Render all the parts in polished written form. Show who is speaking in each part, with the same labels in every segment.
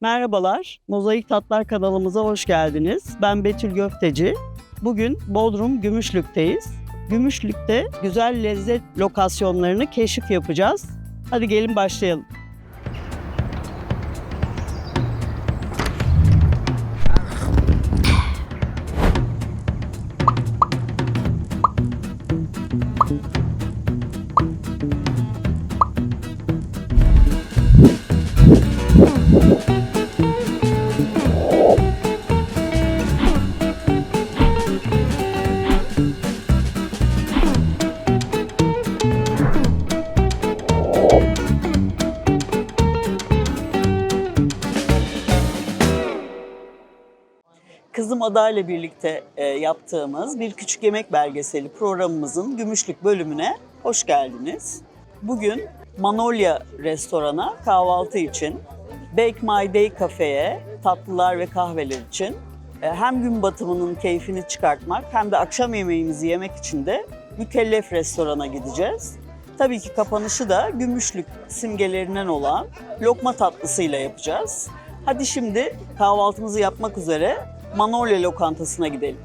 Speaker 1: Merhabalar, Mozaik Tatlar kanalımıza hoş geldiniz. Ben Betül Göfteci. Bugün Bodrum Gümüşlük'teyiz. Gümüşlük'te güzel lezzet lokasyonlarını keşif yapacağız. Hadi gelin başlayalım. Kızım Ada ile birlikte yaptığımız bir küçük yemek belgeseli programımızın Gümüşlük bölümüne hoş geldiniz. Bugün Manolya restorana kahvaltı için, Bake My Day kafeye tatlılar ve kahveler için hem gün batımının keyfini çıkartmak hem de akşam yemeğimizi yemek için de Mükellef restorana gideceğiz. Tabii ki kapanışı da Gümüşlük simgelerinden olan lokma tatlısıyla yapacağız. Hadi şimdi kahvaltımızı yapmak üzere Manolya lokantasına gidelim.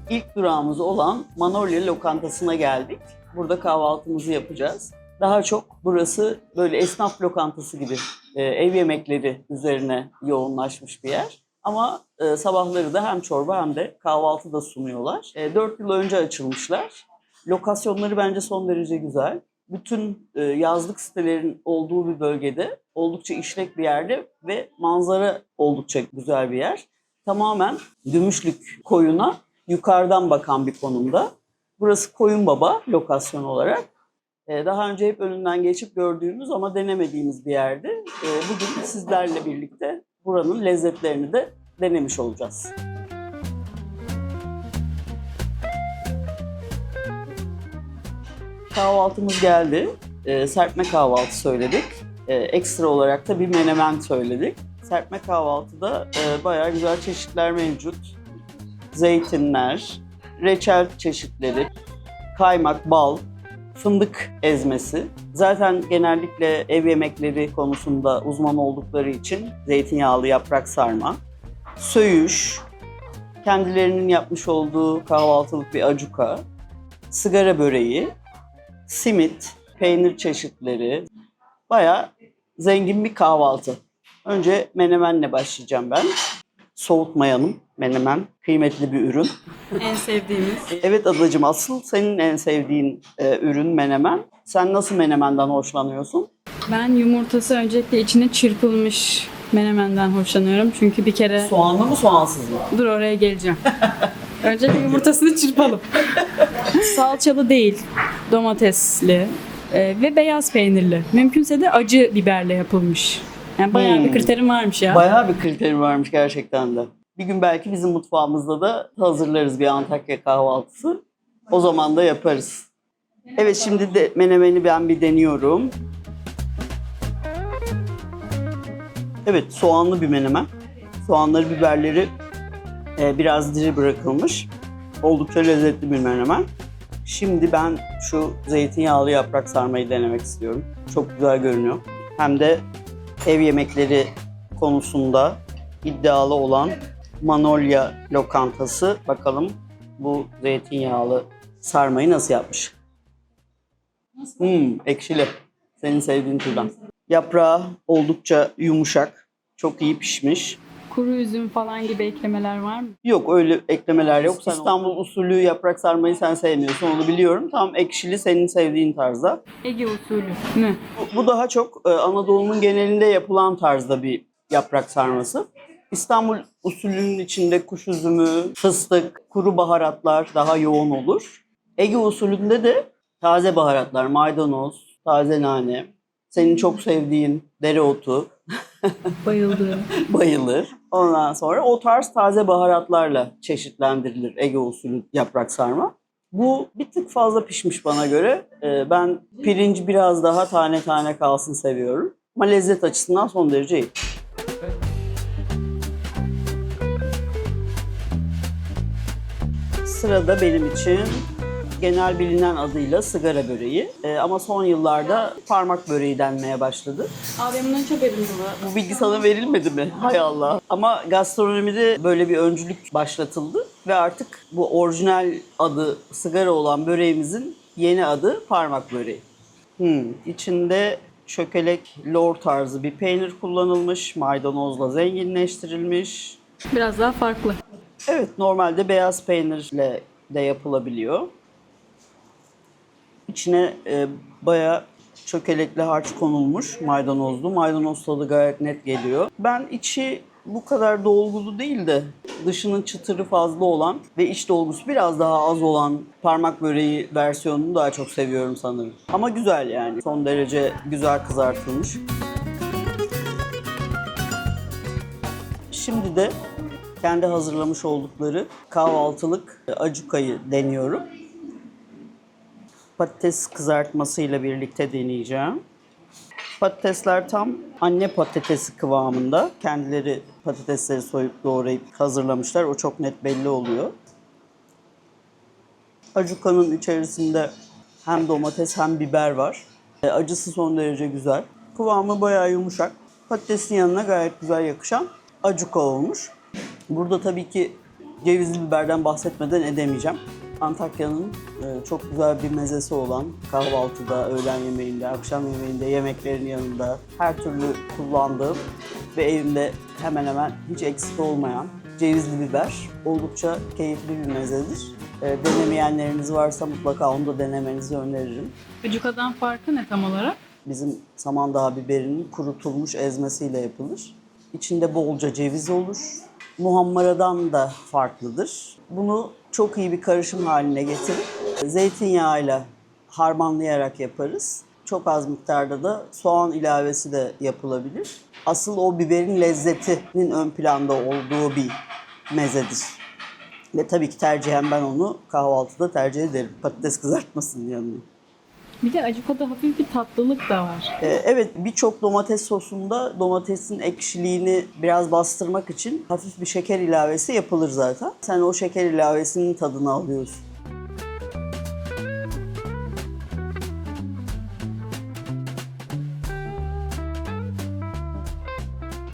Speaker 1: İlk durağımız olan Manolya lokantasına geldik. Burada kahvaltımızı yapacağız. Daha çok burası böyle esnaf lokantası gibi ev yemekleri üzerine yoğunlaşmış bir yer. Ama sabahları da hem çorba hem de kahvaltı da sunuyorlar. 4 yıl önce açılmışlar. Lokasyonları bence son derece güzel. Bütün yazlık sitelerin olduğu bir bölgede, oldukça işlek bir yerde ve manzara oldukça güzel bir yer. Tamamen Gümüşlük koyuna yukarıdan bakan bir konumda. Burası Koyunbaba lokasyon olarak. Daha önce hep önünden geçip gördüğümüz ama denemediğimiz bir yerdi. Bugün sizlerle birlikte buranın lezzetlerini de denemiş olacağız. Kahvaltımız geldi. Serpme kahvaltı söyledik. Ekstra olarak da bir menemen söyledik. Serpme kahvaltıda bayağı güzel çeşitler mevcut. Zeytinler, reçel çeşitleri, kaymak, bal, fındık ezmesi. Zaten genellikle ev yemekleri konusunda uzman oldukları için zeytinyağlı yaprak sarma, söğüş, kendilerinin yapmış olduğu kahvaltılık bir acuka, sigara böreği, simit, peynir çeşitleri. Bayağı zengin bir kahvaltı. Önce menemenle başlayacağım ben. Soğutmayalım. Menemen kıymetli bir ürün.
Speaker 2: En sevdiğimiz.
Speaker 1: Evet adacığım, asıl senin en sevdiğin ürün menemen. Sen nasıl menemenden hoşlanıyorsun?
Speaker 2: Ben yumurtası öncelikle içine çırpılmış menemenden hoşlanıyorum. Çünkü bir kere...
Speaker 1: Soğanlı mı soğansız mı?
Speaker 2: Dur oraya geleceğim. Öncelikle yumurtasını çırpalım. Salçalı değil, domatesli ve beyaz peynirli. Mümkünse de acı biberle yapılmış. Yani bayağı bir kriterim varmış ya.
Speaker 1: Bayağı bir kriterim varmış gerçekten de. Bir gün belki bizim mutfağımızda da hazırlarız bir Antakya kahvaltısı. O zaman da yaparız. Evet, şimdi de menemeni ben bir deniyorum. Evet, soğanlı bir menemen. Soğanları, biberleri biraz diri bırakılmış. Oldukça lezzetli bir menemen. Şimdi ben şu zeytinyağlı yaprak sarmayı denemek istiyorum. Çok güzel görünüyor. Hem de ev yemekleri konusunda iddialı olan Manolya lokantası. Bakalım bu zeytinyağlı sarmayı nasıl yapmış? Ekşili. Senin sevdiğin türden. Yaprağı oldukça yumuşak. Çok iyi pişmiş.
Speaker 2: Kuru üzüm falan gibi eklemeler var mı?
Speaker 1: Yok, öyle eklemeler yok. Sen İstanbul usulü yaprak sarmayı sen sevmiyorsun, onu biliyorum. Tam ekşili, senin sevdiğin tarzda.
Speaker 2: Ege usulü mü?
Speaker 1: Bu daha çok Anadolu'nun genelinde yapılan tarzda bir yaprak sarması. İstanbul usulünün içinde kuş üzümü, fıstık, kuru baharatlar daha yoğun olur. Ege usulünde de taze baharatlar, maydanoz, taze nane, senin çok sevdiğin dereotu
Speaker 2: Bayıldım.
Speaker 1: bayılır. Ondan sonra o tarz taze baharatlarla çeşitlendirilir Ege usulü yaprak sarma. Bu bir tık fazla pişmiş bana göre. Ben pirinci biraz daha tane tane kalsın seviyorum. Ama lezzet açısından son derece iyi. Sırada benim için genel bilinen adıyla sigara böreği. Ama son yıllarda parmak böreği denmeye başladı.
Speaker 2: Abi bundan çok var.
Speaker 1: Bu bilgi sana verilmedi mi? Hay Allah. Ama gastronomide böyle bir öncülük başlatıldı ve artık bu orijinal adı sigara olan böreğimizin yeni adı parmak böreği. İçinde çökelek, lor tarzı bir peynir kullanılmış, maydanozla zenginleştirilmiş.
Speaker 2: Biraz daha farklı.
Speaker 1: Evet, normalde beyaz peynirle de yapılabiliyor. İçine bayağı çökelekli harç konulmuş, maydanozlu. Maydanoz tadı gayet net geliyor. Ben içi bu kadar dolgulu değil de dışının çıtırı fazla olan ve iç dolgusu biraz daha az olan parmak böreği versiyonunu daha çok seviyorum sanırım. Ama güzel yani. Son derece güzel kızartılmış. Şimdi de kendi hazırlamış oldukları kahvaltılık acukayı deniyorum. Patates kızartmasıyla birlikte deneyeceğim. Patatesler tam anne patatesi kıvamında. Kendileri patatesleri soyup doğrayıp hazırlamışlar. O çok net belli oluyor. Acukanın içerisinde hem domates hem biber var. Acısı son derece güzel. Kıvamı bayağı yumuşak. Patatesin yanına gayet güzel yakışan acuka olmuş. Burada tabii ki cevizli biberden bahsetmeden edemeyeceğim. Antakya'nın çok güzel bir mezesi olan kahvaltıda, öğlen yemeğinde, akşam yemeğinde, yemeklerin yanında her türlü kullandığım ve evimde hemen hemen hiç eksik olmayan cevizli biber oldukça keyifli bir mezedir. Denemeyenleriniz varsa mutlaka onu da denemenizi öneririm.
Speaker 2: Acukadan farkı ne tam olarak?
Speaker 1: Bizim Samandağ biberinin kurutulmuş ezmesiyle yapılır. İçinde bolca ceviz olur. Muhammaradan da farklıdır. Bunu çok iyi bir karışım haline getirip zeytinyağıyla harmanlayarak yaparız. Çok az miktarda da soğan ilavesi de yapılabilir. Asıl o biberin lezzetinin ön planda olduğu bir mezedir. Ve tabii ki tercihen ben onu kahvaltıda tercih ederim. Patates kızartmasının yanına.
Speaker 2: Bir de acukada hafif bir tatlılık da var.
Speaker 1: Evet, birçok domates sosunda domatesin ekşiliğini biraz bastırmak için hafif bir şeker ilavesi yapılır zaten. Sen o şeker ilavesinin tadını alıyorsun.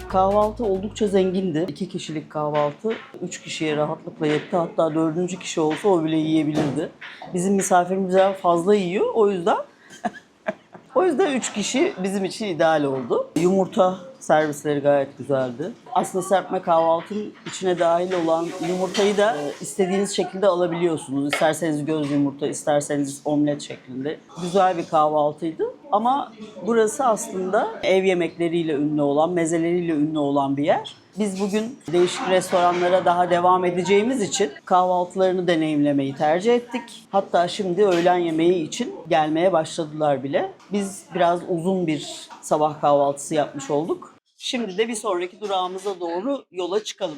Speaker 1: Kahvaltı oldukça zengindi. 2 kişilik kahvaltı 3 kişiye rahatlıkla yetti. Hatta 4. kişi olsa o bile yiyebilirdi. Bizim misafirimiz biraz fazla yiyor. O yüzden 3 kişi bizim için ideal oldu. Yumurta servisleri gayet güzeldi. Aslında serpme kahvaltının içine dahil olan yumurtayı da istediğiniz şekilde alabiliyorsunuz. İsterseniz göz yumurta, isterseniz omlet şeklinde. Güzel bir kahvaltıydı. Ama burası aslında ev yemekleriyle ünlü olan, mezeleriyle ünlü olan bir yer. Biz bugün değişik restoranlara daha devam edeceğimiz için kahvaltılarını deneyimlemeyi tercih ettik. Hatta şimdi öğlen yemeği için gelmeye başladılar bile. Biz biraz uzun bir sabah kahvaltısı yapmış olduk. Şimdi de bir sonraki durağımıza doğru yola çıkalım.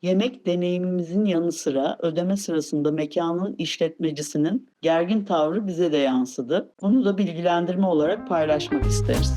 Speaker 1: Yemek deneyimimizin yanı sıra ödeme sırasında mekanın işletmecisinin gergin tavrı bize de yansıdı. Bunu da bilgilendirme olarak paylaşmak isteriz.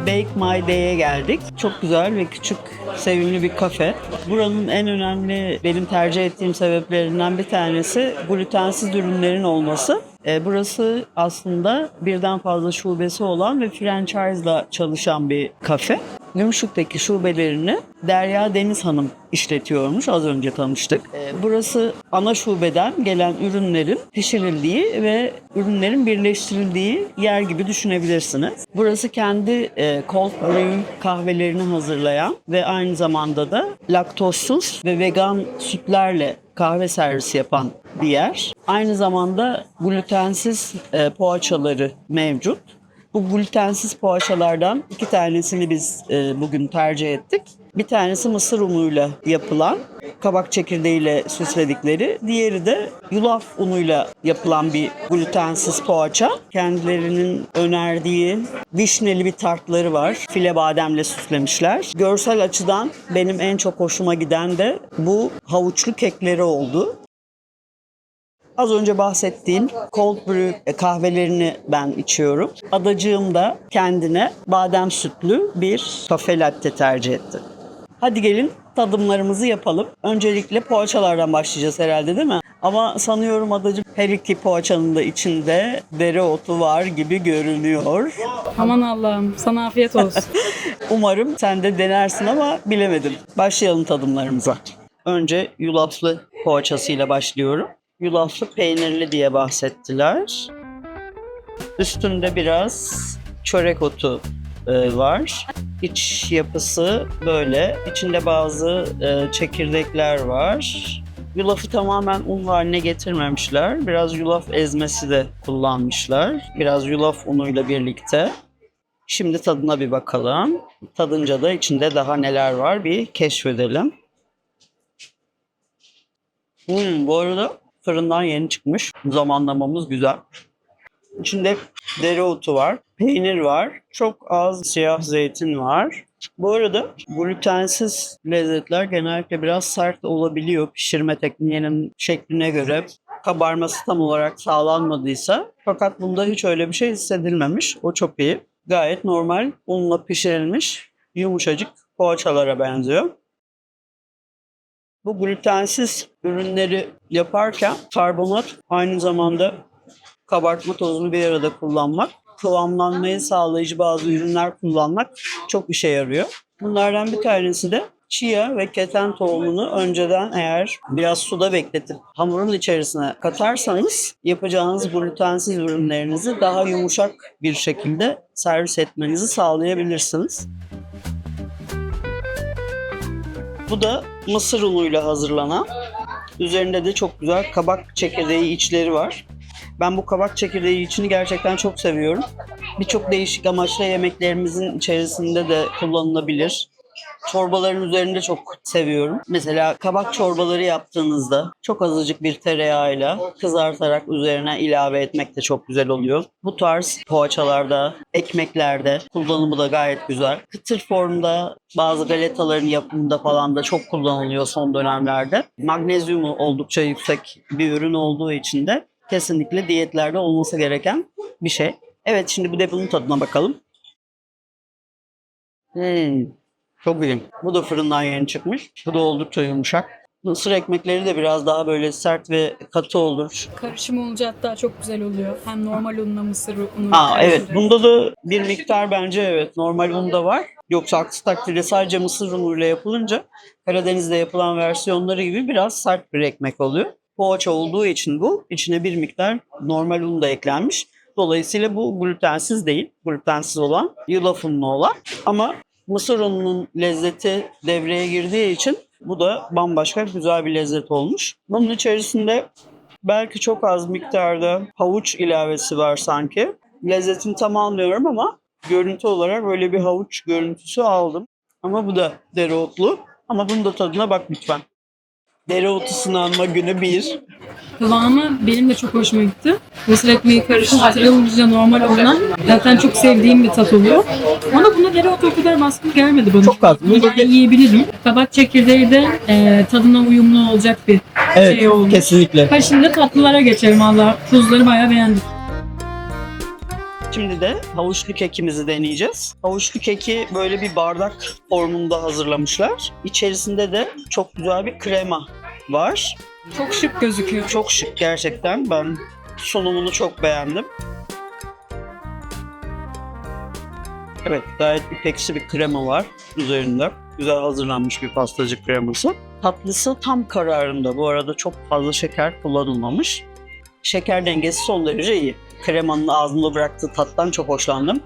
Speaker 1: Bake My Day'e geldik. Çok güzel ve küçük, sevimli bir kafe. Buranın en önemli benim tercih ettiğim sebeplerinden bir tanesi glutensiz ürünlerin olması. Burası aslında birden fazla şubesi olan ve franchise'la çalışan bir kafe. Gümüşlük'teki şubelerini Derya Deniz Hanım işletiyormuş. Az önce tanıştık. Burası ana şubeden gelen ürünlerin pişirildiği ve ürünlerin birleştirildiği yer gibi düşünebilirsiniz. Burası kendi cold brew kahvelerini hazırlayan ve aynı zamanda da laktozsuz ve vegan sütlerle kahve servisi yapan bir yer. Aynı zamanda glutensiz poğaçaları mevcut. Bu glutensiz poğaçalardan 2 tanesini biz bugün tercih ettik. Bir tanesi mısır unuyla yapılan kabak çekirdeğiyle süsledikleri. Diğeri de yulaf unuyla yapılan bir glutensiz poğaça. Kendilerinin önerdiği vişneli bir tartları var. File bademle süslemişler. Görsel açıdan benim en çok hoşuma giden de bu havuçlu kekleri oldu. Az önce bahsettiğim cold brew kahvelerini ben içiyorum. Adacığım da kendine badem sütlü bir kafe latte tercih etti. Hadi gelin tadımlarımızı yapalım. Öncelikle poğaçalardan başlayacağız herhalde, değil mi? Ama sanıyorum adacığım her iki poğaçanın da içinde dereotu var gibi görünüyor.
Speaker 2: Aman Allah'ım, sana afiyet olsun.
Speaker 1: Umarım sen de denersin ama bilemedim. Başlayalım tadımlarımıza. Önce yulaflı poğaçasıyla başlıyorum. Yulaflı peynirli diye bahsettiler. Üstünde biraz çörek otu var. İç yapısı böyle. İçinde bazı çekirdekler var. Yulafı tamamen un haline getirmemişler. Biraz yulaf ezmesi de kullanmışlar. Biraz yulaf unuyla birlikte. Şimdi tadına bir bakalım. Tadınca da içinde daha neler var bir keşfedelim. Bu arada fırından yeni çıkmış. Zamanlamamız güzel. İçinde dereotu var, peynir var, çok az siyah zeytin var. Bu arada glutensiz lezzetler genellikle biraz sert olabiliyor pişirme tekniğinin şekline göre. Kabarması tam olarak sağlanmadıysa. Fakat bunda hiç öyle bir şey hissedilmemiş. O çok iyi. Gayet normal unla pişirilmiş yumuşacık poğaçalara benziyor. Bu glutensiz ürünleri yaparken karbonat aynı zamanda kabartma tozunu bir arada kullanmak, kıvamlanmayı sağlayıcı bazı ürünler kullanmak çok işe yarıyor. Bunlardan bir tanesi de chia ve keten tohumunu önceden eğer biraz suda bekletip hamurun içerisine katarsanız yapacağınız glutensiz ürünlerinizi daha yumuşak bir şekilde servis etmenizi sağlayabilirsiniz. Bu da mısır unuyla hazırlanan, üzerinde de çok güzel kabak çekirdeği içleri var. Ben bu kabak çekirdeği içini gerçekten çok seviyorum. Birçok değişik amaçla yemeklerimizin içerisinde de kullanılabilir. Çorbaların üzerinde çok seviyorum. Mesela kabak çorbaları yaptığınızda çok azıcık bir tereyağıyla kızartarak üzerine ilave etmek de çok güzel oluyor. Bu tarz poğaçalarda, ekmeklerde kullanımı da gayet güzel. Kıtır formda bazı galetaların yapımında falan da çok kullanılıyor son dönemlerde. Magnezyumu oldukça yüksek bir ürün olduğu için de kesinlikle diyetlerde olması gereken bir şey. Evet, şimdi bir de bunun tadına bakalım. Çok iyi. Bu da fırından yeni çıkmış. Bu da oldukça yumuşak. Mısır ekmekleri de biraz daha böyle sert ve katı olur.
Speaker 2: Karışım olunca hatta çok güzel oluyor. Hem normal unla mısır unu.
Speaker 1: Evet, bunda da bir miktar bence evet normal un da var. Yoksa aksi takdirde sadece mısır unuyla yapılınca Karadeniz'de yapılan versiyonları gibi biraz sert bir ekmek oluyor. Poğaça olduğu için bu içine bir miktar normal un da eklenmiş. Dolayısıyla bu glutensiz değil. Glutensiz olan yulaf unlu olan ama mısır ununun lezzeti devreye girdiği için bu da bambaşka güzel bir lezzet olmuş. Bunun içerisinde belki çok az miktarda havuç ilavesi var sanki. Lezzetini tam almıyorum ama görüntü olarak böyle bir havuç görüntüsü aldım. Ama bu da dereotlu. Ama bunun da tadına bak lütfen. Dereotu sınanma günü 1.
Speaker 2: Kıvamı benim de çok hoşuma gitti. Mısır ekmeği karıştırılınca normal olan zaten çok sevdiğim bir tat oluyor. Ama buna dereotu o kadar baskın gelmedi bana.
Speaker 1: Çok az.
Speaker 2: Yani yiyebilirim. Kabak çekirdeği de tadına uyumlu olacak bir şey olmuş.
Speaker 1: Kesinlikle.
Speaker 2: Ha, şimdi tatlılara geçelim valla. Tuzları bayağı beğendim.
Speaker 1: Şimdi de havuçlu kekimizi deneyeceğiz. Havuçlu keki böyle bir bardak formunda hazırlamışlar. İçerisinde de çok güzel bir krema var.
Speaker 2: Çok şık gözüküyor.
Speaker 1: Çok şık gerçekten. Ben sunumunu çok beğendim. Evet, gayet ipeksi bir krema var üzerinde. Güzel hazırlanmış bir pastacı kreması. Tatlısı tam kararında. Bu arada çok fazla şeker kullanılmamış. Şeker dengesi son derece iyi. Kremanın ağzımda bıraktığı tattan çok hoşlandım.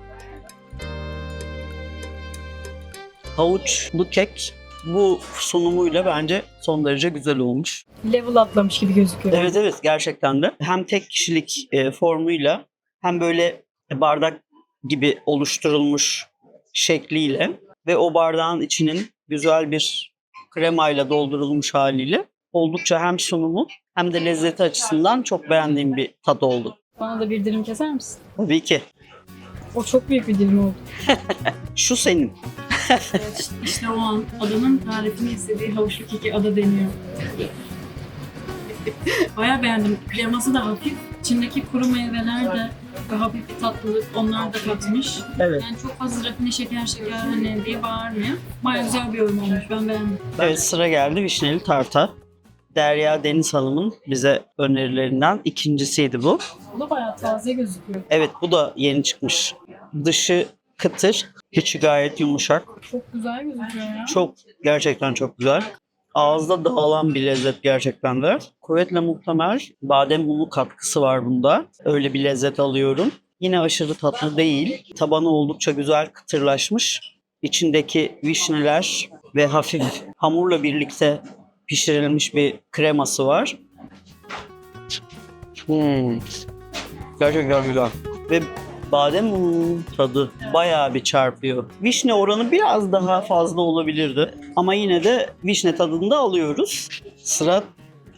Speaker 1: Havuçlu kek bu sunumuyla bence son derece güzel olmuş.
Speaker 2: Level atlamış gibi gözüküyor.
Speaker 1: Evet gerçekten de. Hem tek kişilik formuyla hem böyle bardak gibi oluşturulmuş şekliyle ve o bardağın içinin güzel bir kremayla doldurulmuş haliyle. Oldukça hem sunumu hem de lezzeti açısından çok beğendiğim bir tat oldu.
Speaker 2: Bana da bir dilim keser misin?
Speaker 1: Tabii ki.
Speaker 2: O çok büyük bir dilim oldu.
Speaker 1: Şu senin.
Speaker 2: Evet, işte o an adamın tarifini istediği havuçlu keki ada deniyor. Bayağı beğendim. Kreması da hafif. İçindeki kuru meyveler de hafif bir tatlılık. Onlar da katmış.
Speaker 1: Evet.
Speaker 2: Yani çok fazla rafine şeker hani diye bağırmıyor. Bayağı güzel bir yorum olmuş. Ben beğendim.
Speaker 1: Evet, sıra geldi vişneli tarta. Derya Deniz Hanım'ın bize önerilerinden ikincisiydi bu.
Speaker 2: Bu da bayağı taze gözüküyor.
Speaker 1: Evet, bu da yeni çıkmış. Dışı kıtır, içi gayet yumuşak.
Speaker 2: Çok güzel gözüküyor ya.
Speaker 1: Çok, gerçekten çok güzel. Ağızda dağılan bir lezzet gerçekten de. Kuvvetle muhtemel badem unu katkısı var bunda. Öyle bir lezzet alıyorum. Yine aşırı tatlı değil. Tabanı oldukça güzel kıtırlaşmış. İçindeki vişneler ve hafif hamurla birlikte pişirilmiş bir kreması var. Gerçekten güzel. Ve badem ununun tadı bayağı bir çarpıyor. Vişne oranı biraz daha fazla olabilirdi. Ama yine de vişne tadını da alıyoruz. Sıra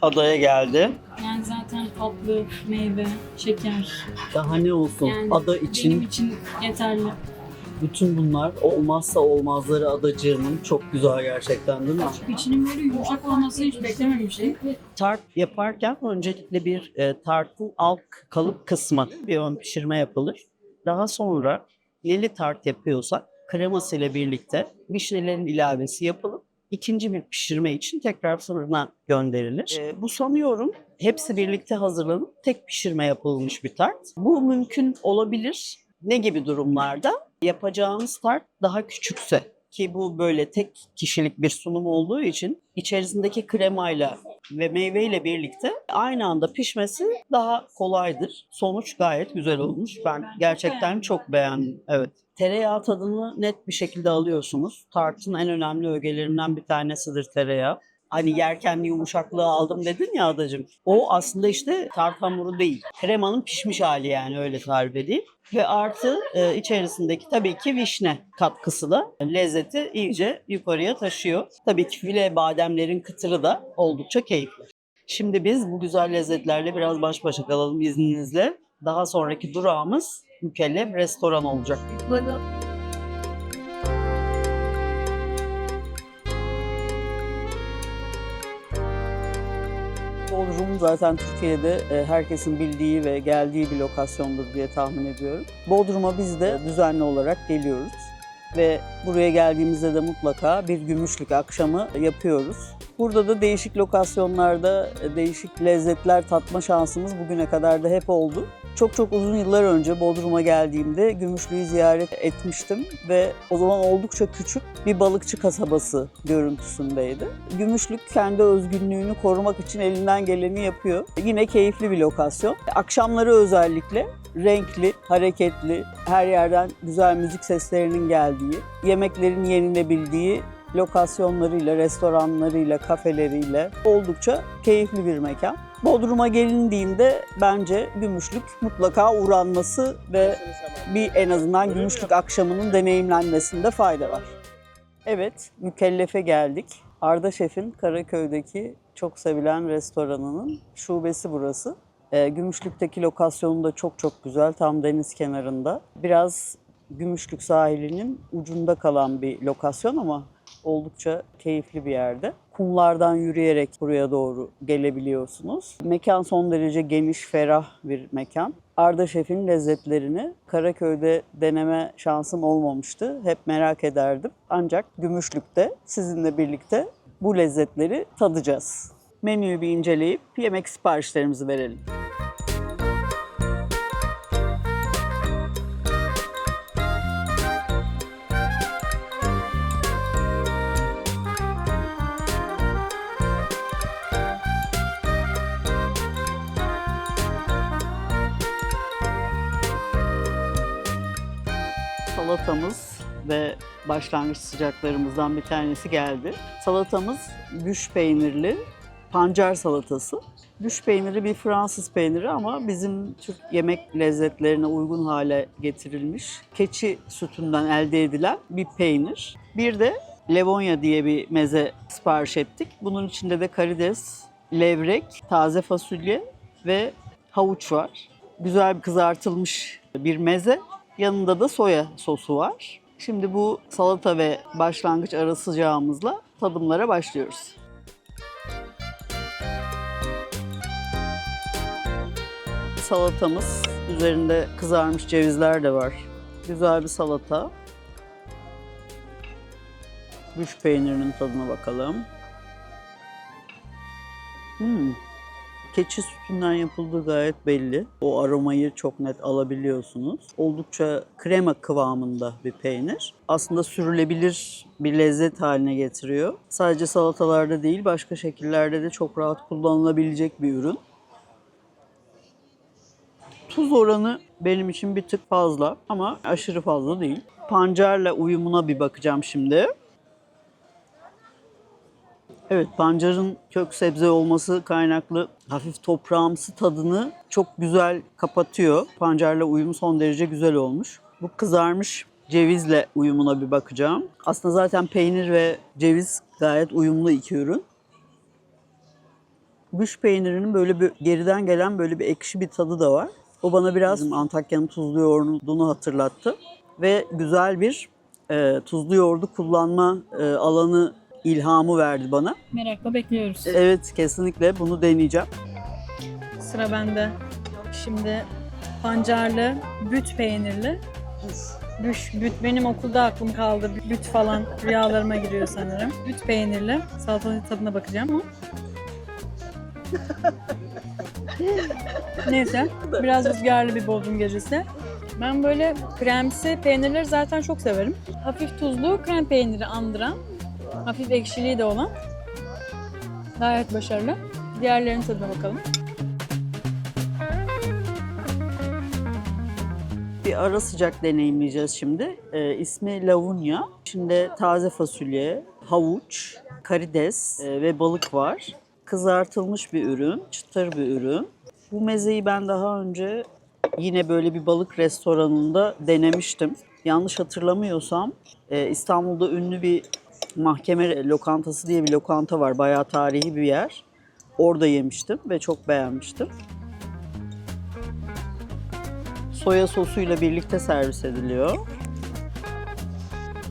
Speaker 1: adaya geldi.
Speaker 2: Yani zaten tatlı, meyve, şeker.
Speaker 1: Daha ne olsun?
Speaker 2: Yani
Speaker 1: Ada
Speaker 2: benim
Speaker 1: için
Speaker 2: için yeterli.
Speaker 1: bütün bunlar olmazsa olmazları adacığımın. Çok güzel gerçekten, değil mi?
Speaker 2: İçinin böyle yumuşak olması hiç beklememiştim.
Speaker 1: Tart yaparken öncelikle bir tartın alt kalıp kısmı bir ön pişirme yapılır. Daha sonra neli tart yapıyorsak kremasıyla birlikte vişnelerin ilavesi yapılıp ikinci bir pişirme için tekrar fırına gönderilir. Bu sanıyorum hepsi birlikte hazırlanıp tek pişirme yapılmış bir tart. Bu mümkün olabilir. Ne gibi durumlarda? Yapacağımız tart daha küçükse, ki bu böyle tek kişilik bir sunum olduğu için içerisindeki kremayla ve meyveyle birlikte aynı anda pişmesi daha kolaydır. Sonuç gayet güzel olmuş. Ben gerçekten çok beğendim. Evet. Tereyağı tadını net bir şekilde alıyorsunuz. Tartın en önemli ögelerinden bir tanesidir tereyağı. Hani yerken yumuşaklığı aldım dedin ya adacığım. O aslında işte tart hamuru değil. Kremanın pişmiş hali, yani öyle tarif edeyim. Ve artı içerisindeki tabii ki vişne katkısı da lezzeti iyice yukarıya taşıyor. Tabii ki file bademlerin kıtırı da oldukça keyifli. Şimdi biz bu güzel lezzetlerle biraz baş başa kalalım izninizle. Daha sonraki durağımız Mükellef Restoran olacak. Bodrum zaten Türkiye'de herkesin bildiği ve geldiği bir lokasyondur diye tahmin ediyorum. Bodrum'a biz de düzenli olarak geliyoruz ve buraya geldiğimizde de mutlaka bir gümüşlük akşamı yapıyoruz. Burada da değişik lokasyonlarda değişik lezzetler tatma şansımız bugüne kadar da hep oldu. Çok çok uzun yıllar önce Bodrum'a geldiğimde Gümüşlü'yü ziyaret etmiştim ve o zaman oldukça küçük bir balıkçı kasabası görüntüsündeydi. Gümüşlük kendi özgünlüğünü korumak için elinden geleni yapıyor. Yine keyifli bir lokasyon. Akşamları özellikle renkli, hareketli, her yerden güzel müzik seslerinin geldiği, yemeklerin yenilebildiği lokasyonlarıyla, restoranlarıyla, kafeleriyle oldukça keyifli bir mekan. Bodrum'a gelindiğinde bence Gümüşlük mutlaka uğranması ve bir en azından Gümüşlük akşamının deneyimlenmesinde fayda var. Evet, Mükellef'e geldik. Arda Şef'in Karaköy'deki çok sevilen restoranının şubesi burası. Gümüşlük'teki lokasyonu da çok çok güzel, tam deniz kenarında. Biraz Gümüşlük sahilinin ucunda kalan bir lokasyon ama oldukça keyifli bir yerde. Kumlardan yürüyerek buraya doğru gelebiliyorsunuz. Mekan son derece geniş, ferah bir mekan. Arda Şef'in lezzetlerini Karaköy'de deneme şansım olmamıştı. Hep merak ederdim. Ancak Gümüşlük'te sizinle birlikte bu lezzetleri tadacağız. Menüyü bir inceleyip yemek siparişlerimizi verelim. Salatamız ve başlangıç sıcaklarımızdan bir tanesi geldi. Salatamız güş peynirli pancar salatası. Güş peyniri bir Fransız peyniri ama bizim Türk yemek lezzetlerine uygun hale getirilmiş keçi sütünden elde edilen bir peynir. Bir de Levonya diye bir meze sipariş ettik. Bunun içinde de karides, levrek, taze fasulye ve havuç var. Güzel bir kızartılmış bir meze. Yanında da soya sosu var. Şimdi bu salata ve başlangıç ara sıcağımızla tadımlara başlıyoruz. Salatamız, üzerinde kızarmış cevizler de var. Güzel bir salata. Güş peynirinin tadına bakalım. Keçi sütünden yapıldığı gayet belli. O aromayı çok net alabiliyorsunuz. Oldukça krema kıvamında bir peynir. Aslında sürülebilir bir lezzet haline getiriyor. Sadece salatalarda değil, başka şekillerde de çok rahat kullanılabilecek bir ürün. Tuz oranı benim için bir tık fazla ama aşırı fazla değil. Pancarla uyumuna bir bakacağım şimdi. Evet, pancarın kök sebze olması kaynaklı hafif toprağımsı tadını çok güzel kapatıyor. Pancarla uyumu son derece güzel olmuş. Bu kızarmış cevizle uyumuna bir bakacağım. Aslında zaten peynir ve ceviz gayet uyumlu iki ürün. Güş peynirinin böyle bir geriden gelen böyle bir ekşi bir tadı da var. O bana biraz Antakya'nın tuzlu yoğurdunu hatırlattı. Ve güzel bir tuzlu yoğurdu kullanma alanı ilhamı verdi bana.
Speaker 2: Merakla bekliyoruz.
Speaker 1: Evet, kesinlikle bunu deneyeceğim.
Speaker 2: Sıra bende. Şimdi pancarlı, büt peynirli. Büt benim okulda aklım kaldı. Büt falan rüyalarıma giriyor sanırım. Büt peynirli. Salatanın tadına bakacağım. Neyse. Biraz rüzgarlı bir Bodrum gecesi. Ben böyle kremsi peynirleri zaten çok severim. Hafif tuzlu krem peyniri andıran, hafif ekşiliği de olan. Gayet başarılı. Diğerlerinin tadına bakalım.
Speaker 1: Bir ara sıcak deneyimleyeceğiz şimdi. İsmi Lavunya. İçinde taze fasulye, havuç, karides ve balık var. Kızartılmış bir ürün, çıtır bir ürün. Bu mezeyi ben daha önce yine böyle bir balık restoranında denemiştim. Yanlış hatırlamıyorsam İstanbul'da ünlü bir mahkeme lokantası diye bir lokanta var. Bayağı tarihi bir yer. Orada yemiştim ve çok beğenmiştim. Soya sosuyla birlikte servis ediliyor.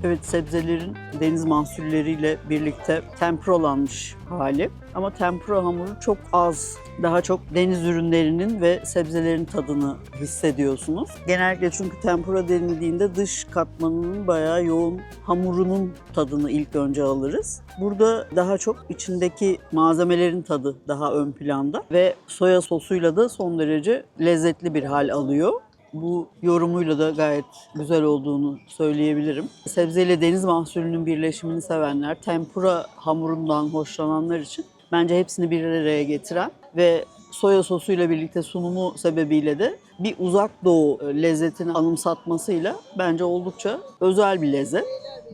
Speaker 1: Evet, sebzelerin deniz mahsulleriyle birlikte tempuralanmış hali. Ama tempura hamuru çok az. Daha çok deniz ürünlerinin ve sebzelerin tadını hissediyorsunuz. Genellikle çünkü tempura denildiğinde dış katmanının bayağı yoğun hamurunun tadını ilk önce alırız. Burada daha çok içindeki malzemelerin tadı daha ön planda ve soya sosuyla da son derece lezzetli bir hal alıyor. Bu yorumuyla da gayet güzel olduğunu söyleyebilirim. Sebzeyle deniz mahsulünün birleşimini sevenler, tempura hamurundan hoşlananlar için bence hepsini bir araya getiren ve soya sosuyla birlikte sunumu sebebiyle de bir uzak doğu lezzetini anımsatmasıyla bence oldukça özel bir lezzet.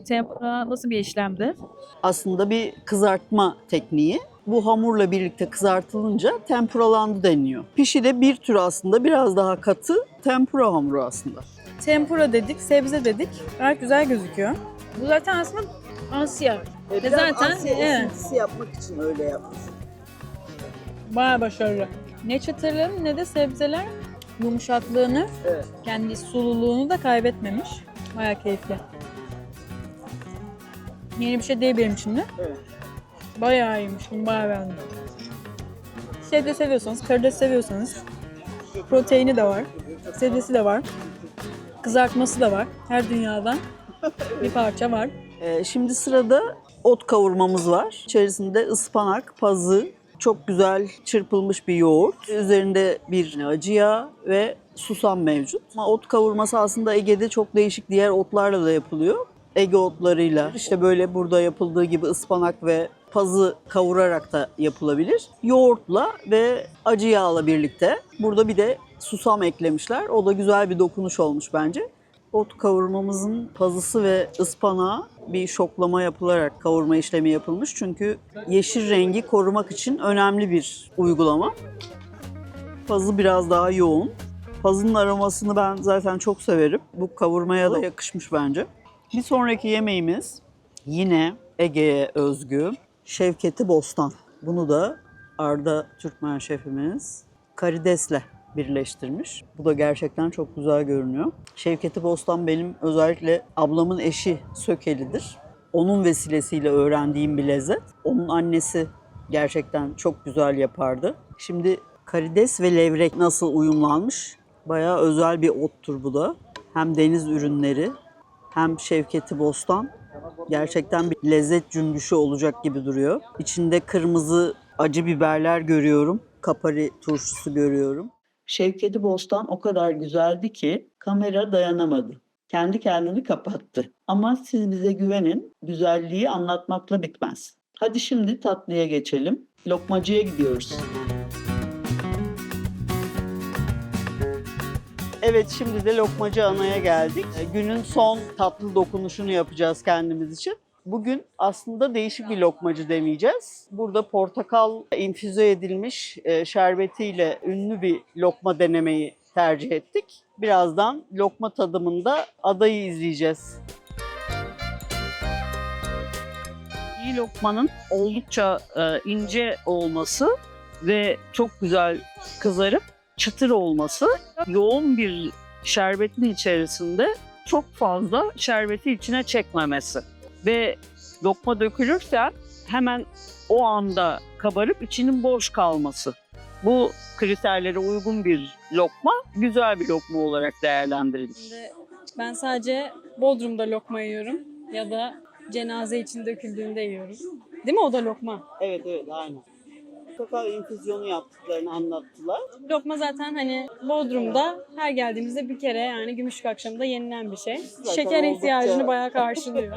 Speaker 2: Tempura nasıl bir işlemdir?
Speaker 1: Aslında bir kızartma tekniği. Bu hamurla birlikte kızartılınca tempuralandı deniyor. Pişi de bir tür aslında biraz daha katı tempura hamuru aslında.
Speaker 2: Tempura dedik, sebze dedik. Gayet güzel gözüküyor. Bu zaten aslında Asya. Ve zaten evet,
Speaker 1: yapmak için öyle yapmış.
Speaker 2: bayağı başarılı. Ne çıtırlığını ne de sebzeler yumuşaklığını,
Speaker 1: Evet.
Speaker 2: kendi sululuğunu da kaybetmemiş. Bayağı keyifli. Yeni bir şey değil benim için de.
Speaker 1: Evet.
Speaker 2: Bayağı iyiymiş. Bunu bayağı beğendim. Sebze seviyorsanız, karides seviyorsanız proteini de var. Sebzesi de var. Kızartması da var. Her dünyadan bir parça var.
Speaker 1: Şimdi sırada ot kavurmamız var. İçerisinde ıspanak, pazı, çok güzel çırpılmış bir yoğurt. Üzerinde bir acı yağ ve susam mevcut. Ama ot kavurması aslında Ege'de çok değişik diğer otlarla da yapılıyor. Ege otlarıyla, işte böyle burada yapıldığı gibi ıspanak ve pazı kavurarak da yapılabilir. Yoğurtla ve acı yağla birlikte. Burada bir de susam eklemişler. O da güzel bir dokunuş olmuş bence. Ot kavurmamızın pazısı ve ıspanağı bir şoklama yapılarak kavurma işlemi yapılmış. Çünkü yeşil rengi korumak için önemli bir uygulama. Pazı biraz daha yoğun. Pazının aromasını ben zaten çok severim. Bu kavurmaya da yakışmış bence. Bir sonraki yemeğimiz Yine Ege'ye özgü Şevketi Bostan. Bunu da Arda Türkmen şefimiz karidesle birleştirmiş. Bu da gerçekten çok güzel görünüyor. Şevketi Bostan benim özellikle ablamın eşi Sökeli'dir. Onun vesilesiyle öğrendiğim bir lezzet. Onun annesi gerçekten çok güzel yapardı. Şimdi karides ve levrek nasıl uyumlanmış? Bayağı özel bir ottur bu da. Hem deniz ürünleri hem Şevketi Bostan gerçekten bir lezzet cümbüşü olacak gibi duruyor. İçinde kırmızı acı biberler görüyorum. Kapari turşusu görüyorum. Şevketi Bostan o kadar güzeldi ki kamera dayanamadı. Kendi kendini kapattı. Ama siz bize güvenin, güzelliği anlatmakla bitmez. Hadi şimdi tatlıya geçelim. Lokmacıya gidiyoruz. Evet, şimdi de lokmacı anaya geldik. Günün son tatlı dokunuşunu yapacağız kendimiz için. Bugün aslında değişik bir lokmacı deneyeceğiz. Burada portakal infüze edilmiş şerbetiyle ünlü bir lokma denemeyi tercih ettik. Birazdan lokma tadımında adayı izleyeceğiz. İyi lokmanın oldukça ince olması ve çok güzel kızarıp çıtır olması, yoğun bir şerbetin içerisinde çok fazla şerbeti içine çekmemesi ve lokma dökülürken hemen o anda kabarıp içinin boş kalması. Bu kriterlere uygun bir lokma, güzel bir lokma olarak değerlendirilir.
Speaker 2: Şimdi ben sadece Bodrum'da lokma yiyorum ya da cenaze için döküldüğünde yiyorum. Değil mi o da lokma?
Speaker 1: Evet, aynen. Portakal infüzyonu yaptıklarını anlattılar.
Speaker 2: Lokma zaten hani Bodrum'da her geldiğimizde bir kere yani Gümüşlük akşamında yenilen bir şey.
Speaker 1: Zaten
Speaker 2: Şeker ihtiyacını
Speaker 1: oldukça-
Speaker 2: bayağı karşılıyor.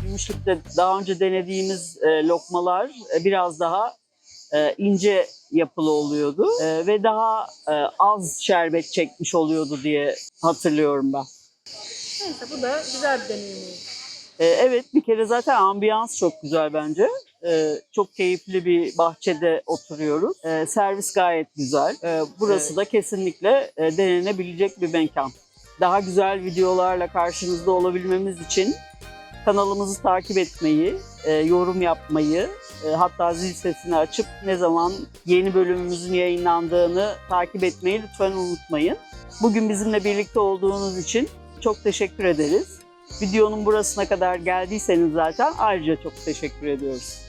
Speaker 1: Gümüşlük'te daha önce denediğimiz lokmalar biraz daha ince yapılı oluyordu ve daha az şerbet çekmiş oluyordu diye hatırlıyorum ben.
Speaker 2: Neyse bu da güzel bir deneyim oldu.
Speaker 1: Evet, bir kere zaten ambiyans çok güzel bence. Çok keyifli bir bahçede oturuyoruz. Servis gayet güzel. Burası da kesinlikle denenebilecek bir mekan. Daha güzel videolarla karşınızda olabilmemiz için kanalımızı takip etmeyi, yorum yapmayı, hatta zil sesini açıp ne zaman yeni bölümümüzün yayınlandığını takip etmeyi lütfen unutmayın. Bugün bizimle birlikte olduğunuz için çok teşekkür ederiz. Videonun burasına kadar geldiyseniz zaten ayrıca çok teşekkür ediyoruz.